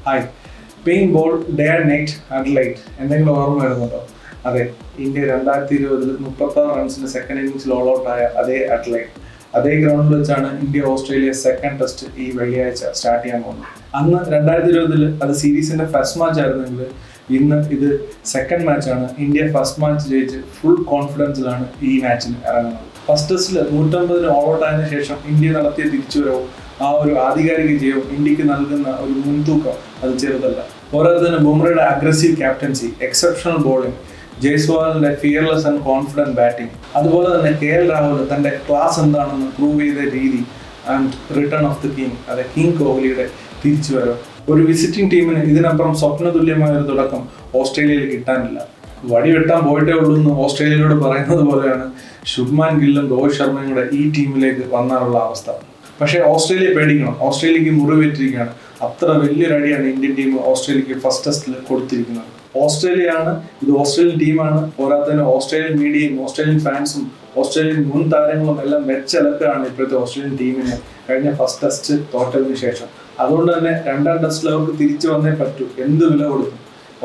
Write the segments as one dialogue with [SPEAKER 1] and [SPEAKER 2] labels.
[SPEAKER 1] Hi. Pink ball day and night Adelaide എന്തെങ്കിലും ഓർമ്മ വരുന്നുണ്ടോ? അതെ, ഇന്ത്യ 2020 36 റൺസിന് സെക്കൻഡ് ഇന്നിംഗ്സിൽ ഓൾ ഔട്ടായ അതേ അഡ്ലൈറ്റ്, അതേ ഗ്രൗണ്ടിൽ വെച്ചാണ് ഇന്ത്യ ഓസ്ട്രേലിയ സെക്കൻഡ് ടെസ്റ്റ് ഈ വെള്ളിയാഴ്ച സ്റ്റാർട്ട് ചെയ്യാൻ പോകുന്നത്. അന്ന് 2020 അത് സീരീസിന്റെ ഫസ്റ്റ് മാച്ച് ആയിരുന്നെങ്കിൽ ഇന്ന് ഇത് സെക്കൻഡ് മാച്ചാണ്. ഇന്ത്യ ഫസ്റ്റ് മാച്ച് ജയിച്ച് ഫുൾ കോൺഫിഡൻസിലാണ് ഈ മാച്ചിന് ഇറങ്ങുന്നത്. ഫസ്റ്റ് ടെസ്റ്റിൽ 150 ഓൾ ഔട്ട് ആയതിനു ശേഷം ഇന്ത്യ നടത്തിയ തിരിച്ചുവരവും ആ ഒരു ആധികാരിക ജയവും ഇന്ത്യക്ക് നൽകുന്ന ഒരു മുൻതൂക്കം അത് ചെറുതല്ല. പോരാത്തതിന് ബുംറയുടെ അഗ്രസീവ് ക്യാപ്റ്റൻസി, എക്സെപ്ഷണൽ ബോളിംഗ്, ജയ്സ്വാളിന്റെ ഫിയർലെസ് ആൻഡ് കോൺഫിഡന്റ് ബാറ്റിംഗ്, അതുപോലെ തന്നെ KL രാഹുൽ തന്റെ ക്ലാസ് എന്താണെന്ന് പ്രൂവ് ചെയ്ത രീതി and return of the king, അതെ കിങ് കോഹ്ലിയുടെ തിരിച്ചുവരവ്. ഒരു വിസിറ്റിംഗ് ടീമിന് ഇതിനപ്പുറം സ്വപ്ന തുല്യമായ ഒരു തുടക്കം ഓസ്ട്രേലിയയിൽ കിട്ടാനില്ല. വടി വെട്ടാൻ പോയിട്ടേ ഉള്ളൂ എന്ന് ഓസ്ട്രേലിയയോട് പറയുന്നത് പോലെയാണ് ശുഭ്മാൻ ഗില്ലും രോഹിത് ശർമ്മയും കൂടെ ഈ ടീമിലേക്ക് വന്നാലുള്ള അവസ്ഥ. പക്ഷേ ഓസ്ട്രേലിയ പേടിക്കണം, ഓസ്ട്രേലിയക്ക് മുറിവേറ്റിരിക്കുകയാണ്. അത്ര വലിയൊരു അടിയാണ് ഇന്ത്യൻ ടീം ഓസ്ട്രേലിയക്ക് ഫസ്റ്റ് ടെസ്റ്റിൽ കൊടുത്തിരിക്കുന്നത്. ഓസ്ട്രേലിയയാണ്, ഇത് ഓസ്ട്രേലിയൻ ടീമാണ്. പോരാത്തതിന് ഓസ്ട്രേലിയൻ മീഡിയയും ഓസ്ട്രേലിയൻ ഫാൻസും ഓസ്ട്രേലിയൻ മുൻ താരങ്ങളും എല്ലാം വെച്ചലക്കാണ് ഇപ്പോഴത്തെ ഓസ്ട്രേലിയൻ ടീമിനെ കഴിഞ്ഞ ഫസ്റ്റ് ടെസ്റ്റ് തോറ്റതിന് ശേഷം. അതുകൊണ്ട് തന്നെ രണ്ടാം ടെസ്റ്റിൽ അവർക്ക് തിരിച്ചു വന്നേ പറ്റൂ, എന്ത് വില കൊടുക്കും.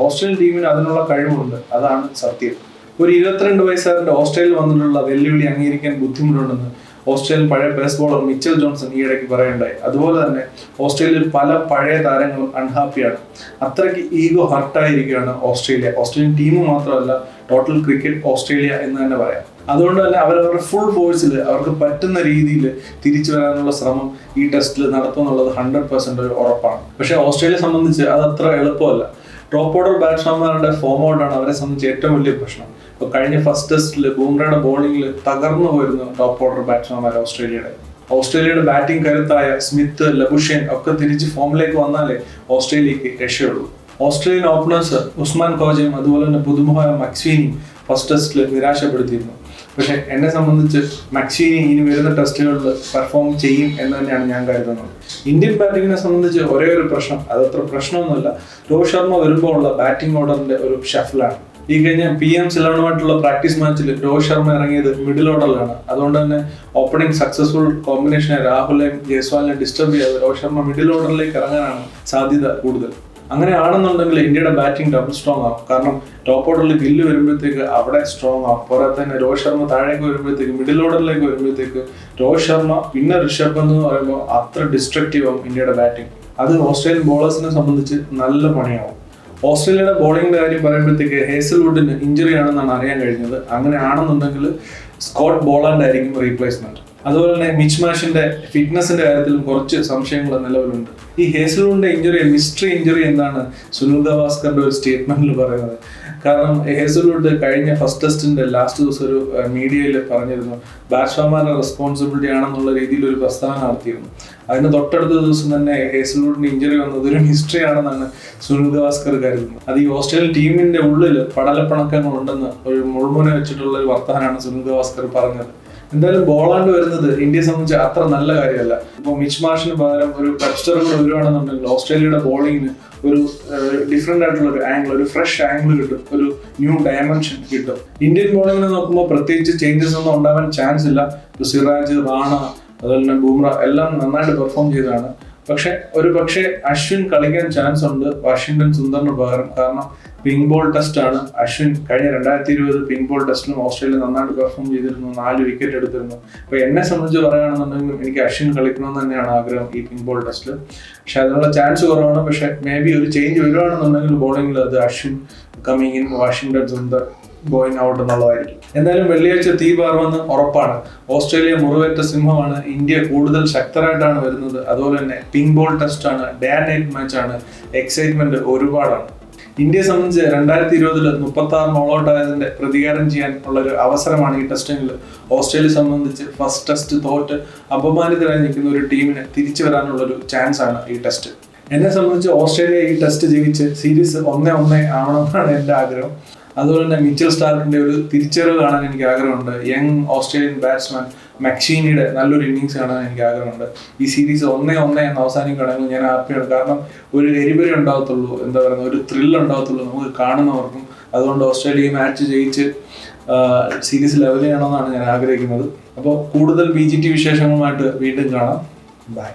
[SPEAKER 1] ഓസ്ട്രേലിയൻ ടീമിന് അതിനുള്ള കഴിവുണ്ട്, അതാണ് സത്യം. ഒരു 22 വയസ്സുകാരൻ്റെ ഓസ്ട്രേലിയയിൽ വന്നിട്ടുള്ള വെല്ലുവിളി അംഗീകരിക്കാൻ ബുദ്ധിമുട്ടുണ്ടെന്ന് ഓസ്ട്രേലിയൻ പഴയ പേസ് ബോളർ മിച്ചൽ ജോൺസൺ ഈയിടയ്ക്ക് പറയുണ്ടായി. അതുപോലെ തന്നെ ഓസ്ട്രേലിയയിൽ പല പഴയ താരങ്ങളും അൺഹാപ്പിയാണ്. അത്രയ്ക്ക് ഈഗോ ഹർട്ടായിരിക്കുകയാണ് ഓസ്ട്രേലിയൻ ടീം മാത്രമല്ല, ടോട്ടൽ ക്രിക്കറ്റ് ഓസ്ട്രേലിയ എന്ന് തന്നെ പറയാം. അതുകൊണ്ട് തന്നെ അവരവരുടെ ഫുൾ ഫോഴ്സിൽ അവർക്ക് പറ്റുന്ന രീതിയിൽ തിരിച്ചു വരാനുള്ള ശ്രമം ഈ ടെസ്റ്റിൽ നടത്തുമെന്നുള്ളത് 100% ഒരു ഉറപ്പാണ്. പക്ഷേ ഓസ്ട്രേലിയയെ സംബന്ധിച്ച് അത് അത്ര എളുപ്പമല്ല. ടോപ്പ് ഓർഡർ ബാറ്റ്സ്മാൻമാരുടെ ഫോം ഔട്ടാണ് അവരെ സംബന്ധിച്ച് ഏറ്റവും വലിയ പ്രശ്നം. ഇപ്പോൾ കഴിഞ്ഞ ഫസ്റ്റ് ടെസ്റ്റിൽ ബുംറയുടെ ബോളിംഗിൽ തകർന്നു പോയിരുന്നു ടോപ്പ് ഓർഡർ ബാറ്റ്സ്മാൻമാർ ഓസ്ട്രേലിയയുടെ ബാറ്റിംഗ് കരുത്തായ സ്മിത്ത്, ലബുഷേൻ ഒക്കെ തിരിച്ച് ഫോമിലേക്ക് വന്നാലേ ഓസ്ട്രേലിയക്ക് രക്ഷയുള്ളൂ. ഓസ്ട്രേലിയൻ ഓപ്പണേഴ്സ് ഉസ്മാൻ ഖോജയും അതുപോലെ തന്നെ പുതുമുഖമായ മക്സ്വീനിയും ഫസ്റ്റ് ടെസ്റ്റിൽ നിരാശപ്പെടുത്തിയിരുന്നു. പക്ഷെ എന്നെ സംബന്ധിച്ച് മക്സ്വീനി ഇനി വരുന്ന ടെസ്റ്റുകളിൽ പെർഫോം ചെയ്യും എന്ന് തന്നെയാണ് ഞാൻ കരുതുന്നത്. ഇന്ത്യൻ ബാറ്റിങ്ങിനെ സംബന്ധിച്ച് ഒരേ ഒരു പ്രശ്നം, അതത്ര പ്രശ്നമൊന്നുമില്ല, രോഹിത് ശർമ്മ വരുമ്പോൾ ഉള്ള ബാറ്റിംഗ് ഓർഡറിന്റെ ഒരു ഷഫിലാണ്. ഈ കഴിഞ്ഞ PM's 11 പ്രാക്ടീസ് മാച്ചിൽ രോഹിത് ശർമ്മ ഇറങ്ങിയത് മിഡിൽ ഓർഡറിലാണ്. അതുകൊണ്ട് തന്നെ ഓപ്പണിംഗ് സക്സസ്ഫുൾ കോമ്പിനേഷനെ രാഹുലിനെയും ജയ്സ്വാളിനെയും ഡിസ്റ്റർബ് ചെയ്യാതെ രോഹിത് ശർമ്മ മിഡിൽ ഓർഡറിലേക്ക് ഇറങ്ങാനാണ് സാധ്യത കൂടുതൽ. അങ്ങനെ ആണെന്നുണ്ടെങ്കിൽ ഇന്ത്യയുടെ ബാറ്റിംഗ് ഡബിൾ സ്ട്രോങ് ആവും. കാരണം ടോപ്പ് ഓർഡറിൽ ഗില്ല് വരുമ്പോഴത്തേക്ക് അവിടെ സ്ട്രോങ് ആവും. പോരാതെ തന്നെ രോഹിത് ശർമ്മ താഴേക്ക് വരുമ്പോഴത്തേക്ക്, മിഡിൽ ഓർഡറിലേക്ക് വരുമ്പോഴത്തേക്ക് രോഹിത് ശർമ്മ പിന്നെ ഋഷഭ് പന്ത് എന്ന് പറയുമ്പോൾ അത്ര ഡിസ്ട്രക്റ്റീവ് ആവും ഇന്ത്യയുടെ ബാറ്റിംഗ്. അത് ഓസ്ട്രേലിയൻ ബോളേഴ്സിനെ സംബന്ധിച്ച് നല്ല പണിയാവും. ഓസ്ട്രേലിയയുടെ ബോളിംഗിന്റെ കാര്യം പറയുമ്പോഴത്തേക്ക് ഹേസൽവുഡിന് ഇഞ്ചുറി ആണെന്നാണ് അറിയാൻ കഴിഞ്ഞത്. അങ്ങനെ ആണെന്നുണ്ടെങ്കിൽ സ്കോട്ട് ബോളാൻഡ് ആയിരിക്കും റീപ്ലേസ്മെന്റ്. അതുപോലെ തന്നെ മിച്ച് മാഷിന്റെ ഫിറ്റ്നസിന്റെ കാര്യത്തിലും കുറച്ച് സംശയങ്ങൾ നിലവിലുണ്ട്. ഈ ഹേസൽവുഡിന്റെ ഇഞ്ചുറി മിസ്റ്ററി ഇഞ്ചുറി എന്നാണ് സുനിൽ ഗവാസ്കറിന്റെ ഒരു സ്റ്റേറ്റ്മെന്റിൽ പറയുന്നത്. കാരണം ഹേസൽവുഡ് കഴിഞ്ഞ ഫസ്റ്റ് ടെസ്റ്റിന്റെ ലാസ്റ്റ് ദിവസം ഒരു മീഡിയയിൽ പറഞ്ഞിരുന്നു ബാറ്റ്സ്മാൻമാരുടെ റെസ്പോൺസിബിലിറ്റി ആണെന്നുള്ള രീതിയിൽ ഒരു പ്രസ്താവന നടത്തിയിരുന്നു. അതിന് തൊട്ടടുത്ത ദിവസം തന്നെ ഹേസൽവുഡിന് ഇഞ്ചുറി വന്നത് ഒരു ഹിസ്റ്ററി ആണെന്നാണ് സുനിൽ ഗവാസ്കർ കരുതുന്നത്. അത് ഈ ഓസ്ട്രേലിയൻ ടീമിന്റെ ഉള്ളിൽ പടലപ്പിണക്കങ്ങൾ ഉണ്ടെന്ന് ഒരു മുൾമുന വെച്ചിട്ടുള്ള ഒരു വർത്തമാനമാണ് സുനിൽ ഗവാസ്കർ പറഞ്ഞത്. എന്തായാലും ബോളാണ്ട് വരുന്നത് ഇന്ത്യയെ സംബന്ധിച്ച് അത്ര നല്ല കാര്യമല്ല. ഇപ്പോൾ മിച്ച് മാഷിന് പകരം ഒരു വെബ്സ്റ്റർ കൂടെ വരുവാണെന്നുണ്ടെങ്കിൽ ഓസ്ട്രേലിയയുടെ ബോളിങ്ങിന് ഒരു ഡിഫറെന്റ് ആയിട്ടുള്ള ഒരു ആംഗിൾ, ഒരു ഫ്രഷ് ആംഗിൾ കിട്ടും, ഒരു ന്യൂ ഡയമെൻഷൻ കിട്ടും. ഇന്ത്യൻ ബോളിങ്ങിനെ നോക്കുമ്പോൾ പ്രത്യേകിച്ച് ചേഞ്ചസ് ഒന്നും ഉണ്ടാവാൻ ചാൻസ് ഇല്ല. സിറാജ്, റാണ, അതുപോലെ തന്നെ ബുംറ എല്ലാം നന്നായിട്ട് പെർഫോം ചെയ്തതാണ്. പക്ഷേ അശ്വിൻ കളിക്കാൻ ചാൻസ് ഉണ്ട് വാഷിംഗ്ടൺ സുന്ദറിന് പകരം. കാരണം പിങ്ക് ബോൾ ടെസ്റ്റ് ആണ്. അശ്വിൻ കഴിഞ്ഞ 2020 പിങ്ക് ബോൾ ടെസ്റ്റിലും ഓസ്ട്രേലിയ നന്നായിട്ട് പെർഫോം ചെയ്തിരുന്നു, 4 വിക്കറ്റ് എടുത്തിരുന്നു. അപ്പോൾ എന്നെ സംബന്ധിച്ച് പറയുകയാണെന്നുണ്ടെങ്കിൽ എനിക്ക് അശ്വിൻ കളിക്കണമെന്ന് തന്നെയാണ് ആഗ്രഹം ഈ പിങ്ക് ബോൾ ടെസ്റ്റിൽ. പക്ഷെ അതിനുള്ള ചാൻസ് കുറവാണ്. പക്ഷെ മേ ബി ഒരു ചേഞ്ച് വരുവാണെന്നുണ്ടെങ്കിൽ ബോളിംഗിൽ അത് Ashwin coming in, Washington Sundar going out എന്നുള്ളതായിരിക്കും. എന്തായാലും വെള്ളിയാഴ്ച തീ പാറുമെന്ന് ഉറപ്പാണ്. ഓസ്ട്രേലിയ മുറിവേറ്റ സിംഹമാണ്. ഇന്ത്യ കൂടുതൽ ശക്തരായിട്ടാണ് വരുന്നത്. അതുപോലെ തന്നെ പിങ്ക് ബോൾ ടെസ്റ്റ് ആണ്, ഡേ ആൻഡ് നൈറ്റ് മാച്ച് ആണ്. എക്സൈറ്റ്മെന്റ് ഒരുപാടാണ്. ഇന്ത്യയെ സംബന്ധിച്ച് 2020 36 ഓൾ ഔട്ട് ആയതിന്റെ പ്രതികാരം ചെയ്യാൻ ഉള്ള ഒരു അവസരമാണ് ഈ ടെസ്റ്റിൽ. ഓസ്ട്രേലിയയെ സംബന്ധിച്ച് ഫസ്റ്റ് ടെസ്റ്റ് തോറ്റ് അപമാനിതരായി നിൽക്കുന്ന ഒരു ടീമിന് തിരിച്ചു വരാനുള്ള ഒരു ചാൻസ് ആണ് ഈ ടെസ്റ്റ്. എന്നെ സംബന്ധിച്ച് ഓസ്ട്രേലിയ ഈ ടെസ്റ്റ് ജയിച്ച് സീരീസ് 1-1 ആവണമെന്നാണ് എൻ്റെ ആഗ്രഹം. അതുപോലെ തന്നെ മിച്ചൽ സ്റ്റാർക്കിന്റെ ഒരു തിരിച്ചറിവ് കാണാൻ എനിക്ക് ആഗ്രഹമുണ്ട്. യങ് ഓസ്ട്രേലിയൻ ബാറ്റ്സ്മാൻ മക്സ്വീനിയുടെ നല്ലൊരു ഇന്നിങ്സ് കാണാൻ എനിക്ക് ആഗ്രഹമുണ്ട്. ഈ സീരീസ് 1-1 എന്ന് അവസാനിക്കുകയാണെങ്കിൽ ഞാൻ ഹാപ്പിയാണ്. കാരണം ഒരു എരിപരി ഉണ്ടാകത്തുള്ളൂ, എന്താ പറയുക, ഒരു ത്രില്ല് ഉണ്ടാകത്തുള്ളൂ നമുക്ക് കാണുന്നവർക്കും. അതുകൊണ്ട് ഓസ്ട്രേലിയ ഈ മാച്ച് ജയിച്ച് സീരീസ് ലെവൽ ചെയ്യണമെന്നാണ് ഞാൻ ആഗ്രഹിക്കുന്നത്. അപ്പോൾ കൂടുതൽ BGT വിശേഷങ്ങളുമായിട്ട് വീണ്ടും കാണാം. ബൈ.